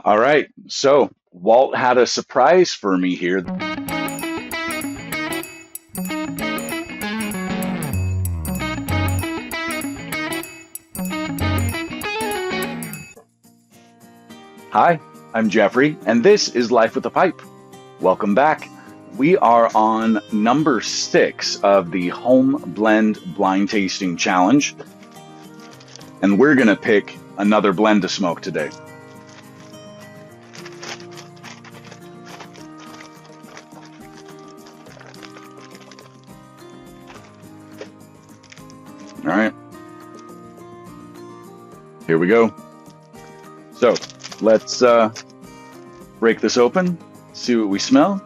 All right, so Walt had a surprise for me here. Hi, I'm Jeffrey, and this is Life with a Pipe. Welcome back. We are on number 6 of the Home Blend Blind Tasting Challenge, and we're going to pick another blend to smoke today. All right, here we go. So let's break this open, see what we smell.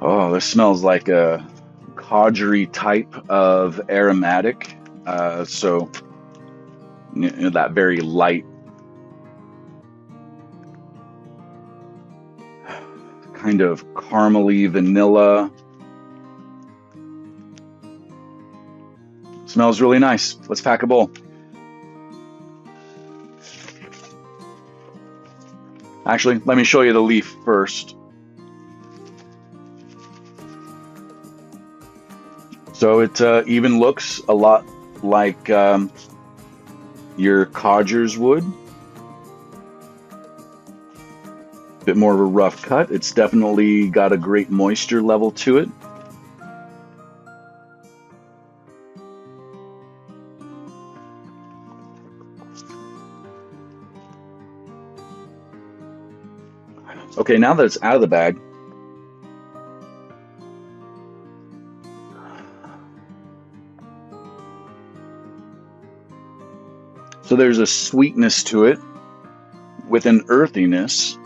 Oh, this smells like a codgery type of aromatic. So that very light, kind of caramely vanilla. Smells really nice. Let's pack a bowl. Actually, let me show you the leaf first. So it even looks a lot like your codgers would. Bit more of a rough cut. It's definitely got a great moisture level to it. Okay, now that it's out of the bag, so there's a sweetness to it with an earthiness.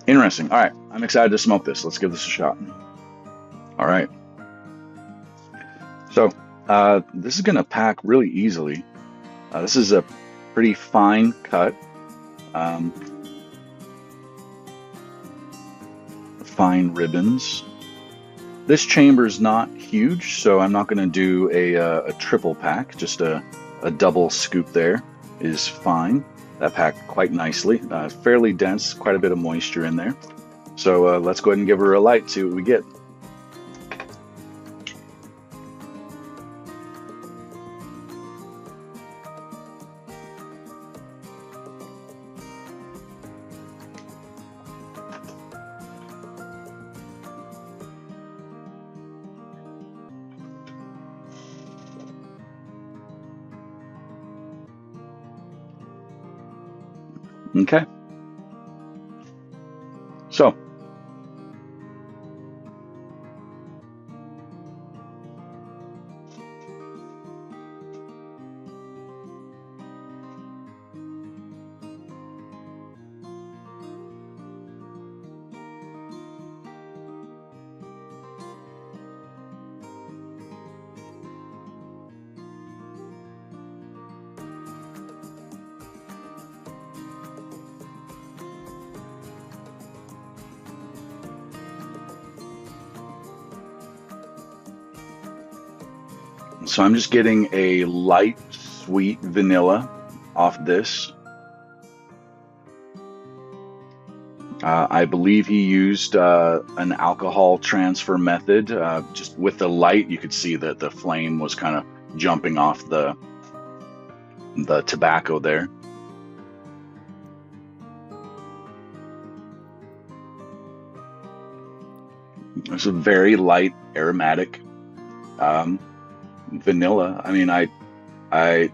Interesting. All right, I'm excited to smoke this. Let's give this a shot. All right. So this is going to pack really easily. This is a pretty fine cut. Fine ribbons. This chamber is not huge, so I'm not going to do a triple pack. Just a double scoop there is fine. That packed quite nicely. Fairly dense, quite a bit of moisture in there. So let's go ahead and give her a light, see what we get. Okay. So So I'm just getting a light, sweet vanilla off this. I believe he used an alcohol transfer method. Just with the light, you could see that the flame was kind of jumping off the tobacco there. It's a very light aromatic vanilla. I mean, I'm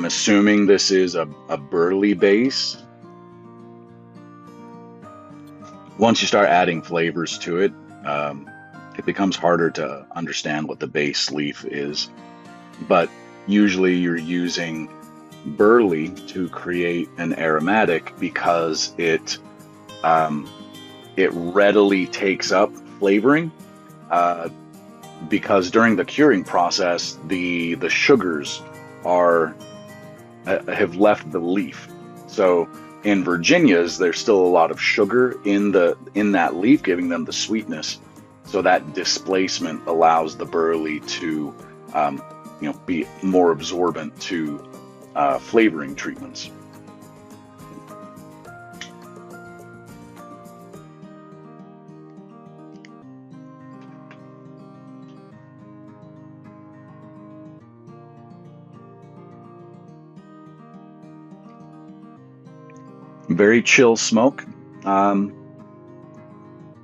assuming this is a burley base. Once you start adding flavors to it, it becomes harder to understand what the base leaf is. But usually you're using burley to create an aromatic because it readily takes up flavoring. Because during the curing process, the sugars have left the leaf. So In Virginia's, there's still a lot of sugar in that leaf, giving them the sweetness. So that displacement allows the burley to, be more absorbent to flavoring treatments. Very chill smoke.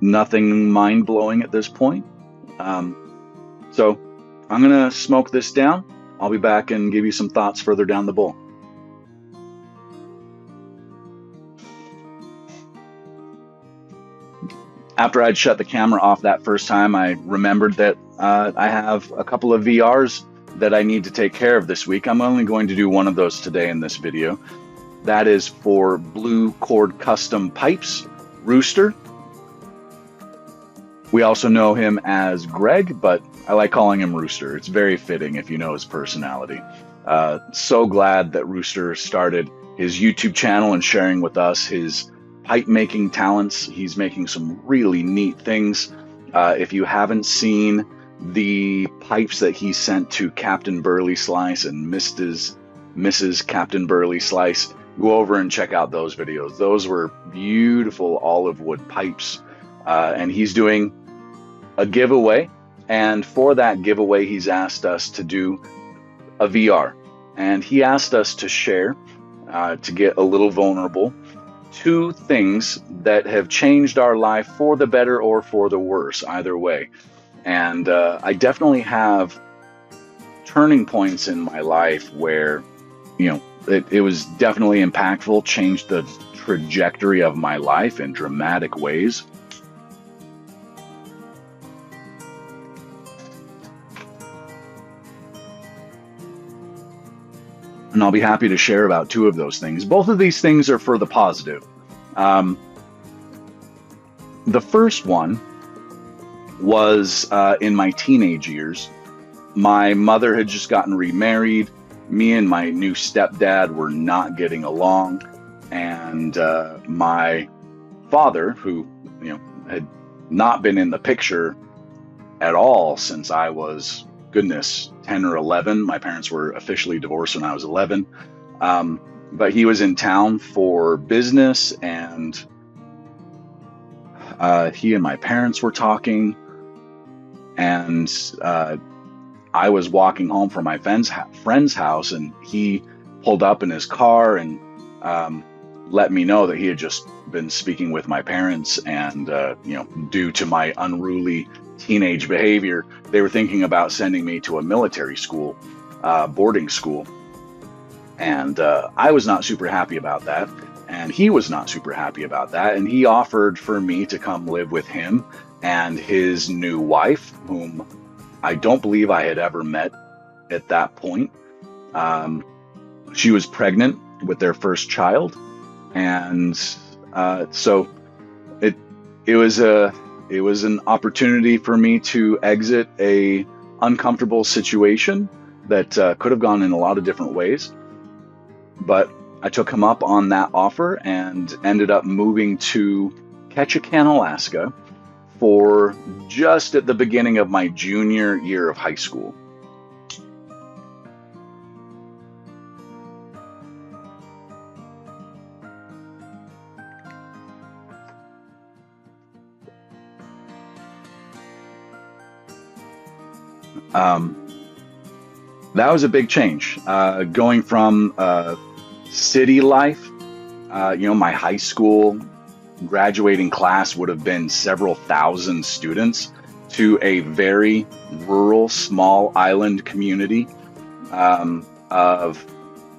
Nothing mind-blowing at this point. So I'm going to smoke this down. I'll be back and give you some thoughts further down the bowl. After I'd shut the camera off that first time, I remembered that I have a couple of VRs that I need to take care of this week. I'm only going to do one of those today in this video. That is for Blue Cord Custom Pipes, Rooster. We also know him as Greg, but I like calling him Rooster. It's very fitting if you know his personality. So glad that Rooster started his YouTube channel and sharing with us his pipe making talents. He's making some really neat things. If you haven't seen the pipes that he sent to Captain Burley Slice and Mrs. Captain Burley Slice, go over and check out those videos. Those were beautiful olive wood pipes. And he's doing a giveaway. And for that giveaway, he's asked us to do a VR. And he asked us to share, to get a little vulnerable, 2 things that have changed our life for the better or for the worse, either way. And I definitely have turning points in my life where, it was definitely impactful, changed the trajectory of my life in dramatic ways. And I'll be happy to share about 2 of those things. Both of these things are for the positive. The first one was in my teenage years. My mother had just gotten remarried. Me and my new stepdad were not getting along. And my father, who had not been in the picture at all since I was, 10 or 11. My parents were officially divorced when I was 11. But he was in town for business, and he and my parents were talking, and I was walking home from my friend's house, and he pulled up in his car and let me know that he had just been speaking with my parents, and due to my unruly teenage behavior, they were thinking about sending me to a military school, boarding school. And I was not super happy about that. And he was not super happy about that. And he offered for me to come live with him and his new wife, whom I don't believe I had ever met at that point. She was pregnant with their first child. And so it was an opportunity for me to exit a uncomfortable situation that could have gone in a lot of different ways. But I took him up on that offer and ended up moving to Ketchikan, Alaska for just at the beginning of my junior year of high school. That was a big change, going from city life. My high school graduating class would have been several thousand students, to a very rural, small island community of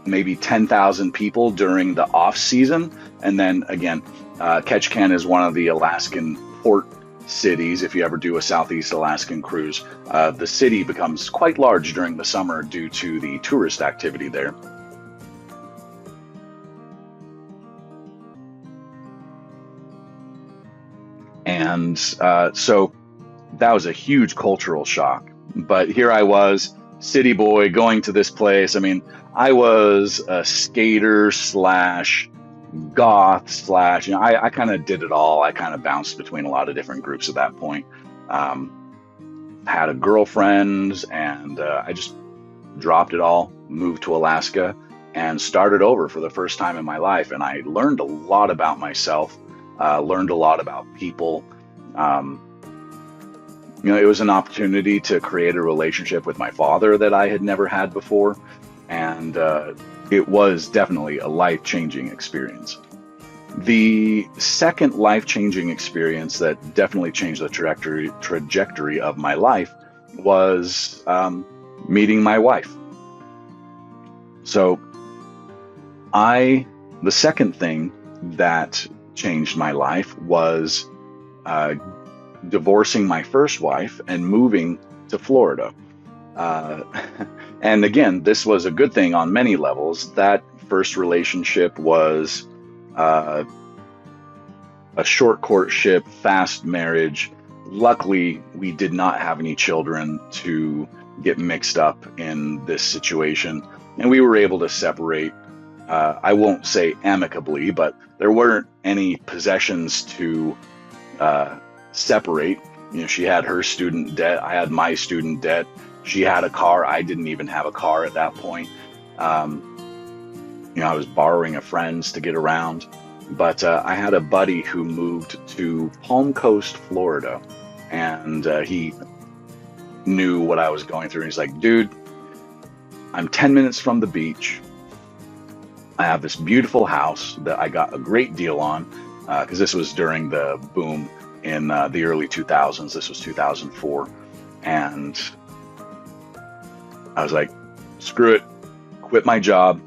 maybe 10,000 people during the off season. And then again, Ketchikan is one of the Alaskan port cities. If you ever do a Southeast Alaskan cruise, the city becomes quite large during the summer due to the tourist activity there. And so that was a huge cultural shock. But here I was, city boy, going to this place. I mean, I was a skater slash goth slash, I kind of did it all. I kind of bounced between a lot of different groups at that point. Had a girlfriend, and I just dropped it all, moved to Alaska, and started over for the first time in my life. And I learned a lot about myself, learned a lot about people. Um, it was an opportunity to create a relationship with my father that I had never had before. And it was definitely a life-changing experience. The second life-changing experience that definitely changed the trajectory of my life was meeting my wife. So the second thing that changed my life was divorcing my first wife and moving to Florida. And again, this was a good thing on many levels. That first relationship was a short courtship, fast marriage. Luckily, we did not have any children to get mixed up in this situation, and we were able to separate. I won't say amicably, but there weren't any possessions to separate. She had her student debt, I had my student debt. She had a car, I didn't even have a car at that point. I was borrowing a friend's to get around. But I had a buddy who moved to Palm Coast, Florida, and he knew what I was going through. He's like, dude, I'm 10 minutes from the beach. I have this beautiful house that I got a great deal on, because this was during the boom in the early 2000s. This was 2004. And I was like, screw it, quit my job,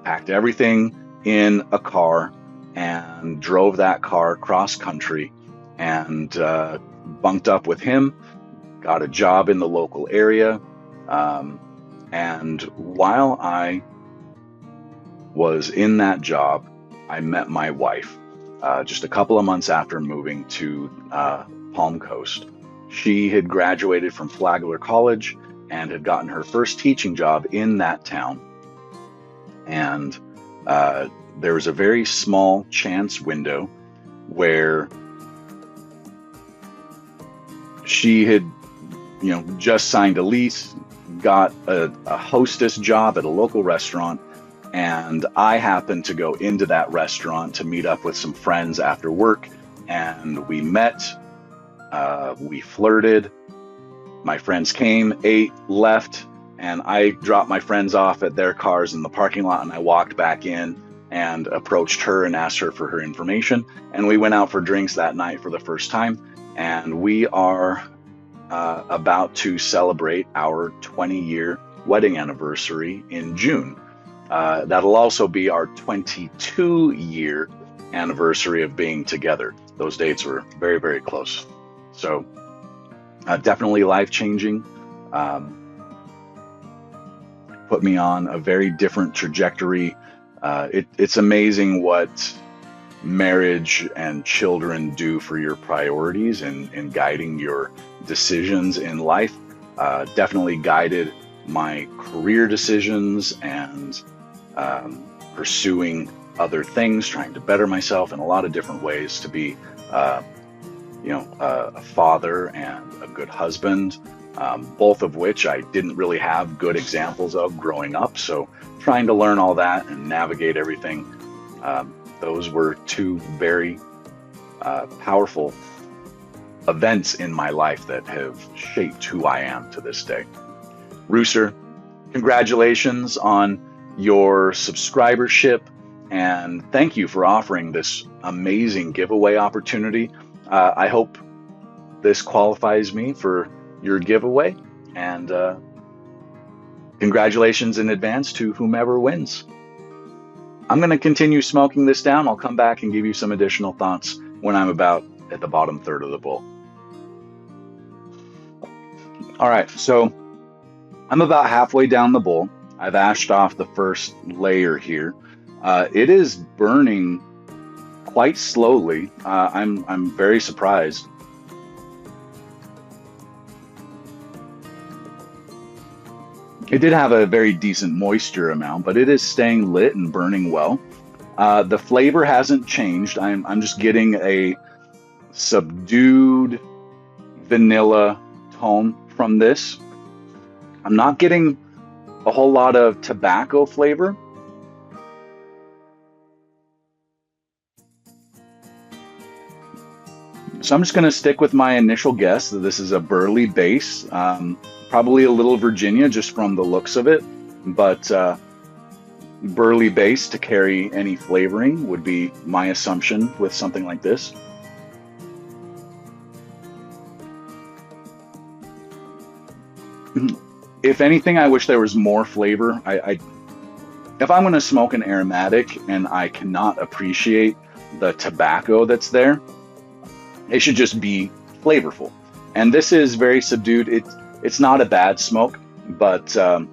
packed everything in a car, and drove that car cross country and bunked up with him, got a job in the local area. And while I was in that job, I met my wife just a couple of months after moving to Palm Coast. She had graduated from Flagler College and had gotten her first teaching job in that town. And there was a very small chance window where she had, just signed a lease, got a hostess job at a local restaurant, and I happened to go into that restaurant to meet up with some friends after work, and we met, we flirted, my friends came, ate, left, and I dropped my friends off at their cars in the parking lot, and I walked back in and approached her and asked her for her information. And we went out for drinks that night for the first time. And we are about to celebrate our 20-year wedding anniversary in June. That'll also be our 22-year anniversary of being together. Those dates were very, very close. So definitely life-changing. Put me on a very different trajectory. It's amazing what marriage and children do for your priorities and guiding your decisions in life. Definitely guided my career decisions and pursuing other things, trying to better myself in a lot of different ways to be, a father and a good husband. Both of which I didn't really have good examples of growing up. So trying to learn all that and navigate everything, those were two very powerful events in my life that have shaped who I am to this day. Rooster, congratulations on your subscribership, and thank you for offering this amazing giveaway opportunity. I hope this qualifies me for your giveaway, and congratulations in advance to whomever wins. I'm going to continue smoking this down. I'll come back and give you some additional thoughts when I'm about at the bottom third of the bowl. All right, so I'm about halfway down the bowl. I've ashed off the first layer here. It is burning quite slowly. I'm very surprised. It did have a very decent moisture amount, but it is staying lit and burning well. The flavor hasn't changed. I'm just getting a subdued vanilla tone from this. I'm not getting a whole lot of tobacco flavor. So I'm just going to stick with my initial guess that this is a burley base, probably a little Virginia just from the looks of it, but burley base to carry any flavoring would be my assumption with something like this. If anything, I wish there was more flavor. If I'm going to smoke an aromatic and I cannot appreciate the tobacco that's there, it should just be flavorful. And this is very subdued. It's not a bad smoke, but I'd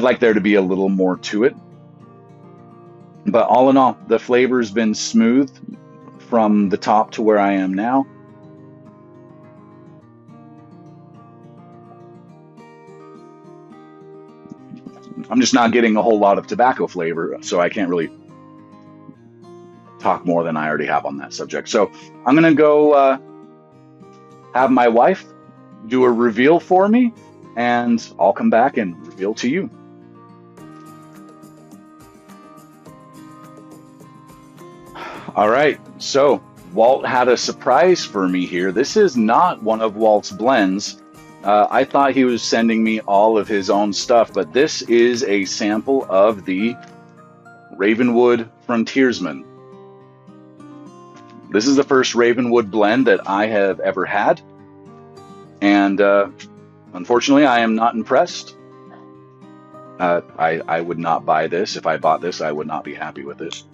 like there to be a little more to it. But all in all, the flavor's been smooth from the top to where I am now. I'm just not getting a whole lot of tobacco flavor, so I can't really talk more than I already have on that subject. So I'm going to go have my wife do a reveal for me, and I'll come back and reveal to you. All right, so Walt had a surprise for me here. This is not one of Walt's blends. I thought he was sending me all of his own stuff, but this is a sample of the Ravenwood Frontiersman. This is the first Ravenwood blend that I have ever had, and unfortunately, I am not impressed. I would not buy this. If I bought this, I would not be happy with this.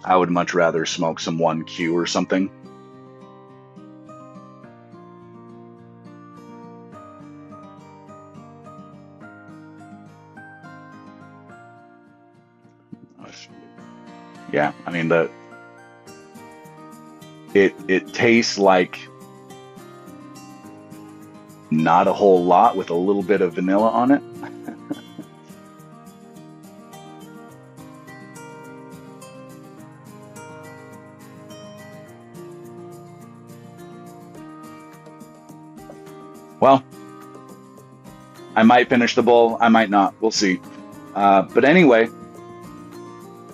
I would much rather smoke some 1Q or something. Yeah, I mean it tastes like not a whole lot with a little bit of vanilla on it. Well, I might finish the bowl, I might not, we'll see. But anyway,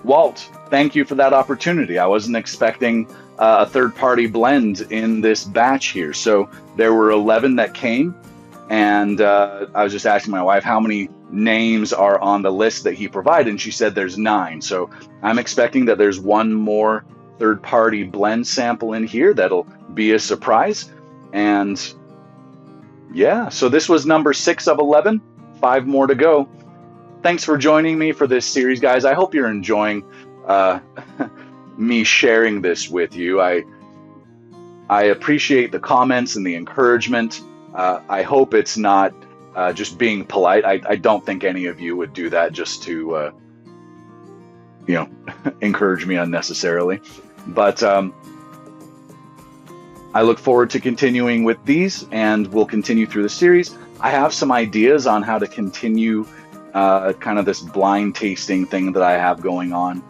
Walt, thank you for that opportunity. I wasn't expecting a third-party blend in this batch here. So there were 11 that came, and I was just asking my wife how many names are on the list that he provided, and she said there's 9. So I'm expecting that there's one more third-party blend sample in here that'll be a surprise. And yeah, so this was number 6 of 11, 5 more to go. Thanks for joining me for this series, guys. I hope you're enjoying me sharing this with you. I appreciate the comments and the encouragement. I hope it's not just being polite. I don't think any of you would do that just to, encourage me unnecessarily. But I look forward to continuing with these, and we'll continue through the series. I have some ideas on how to continue kind of this blind tasting thing that I have going on.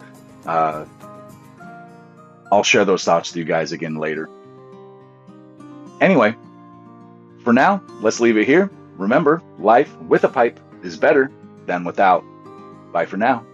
I'll share those thoughts with you guys again later. Anyway, for now, let's leave it here. Remember, life with a pipe is better than without. Bye for now.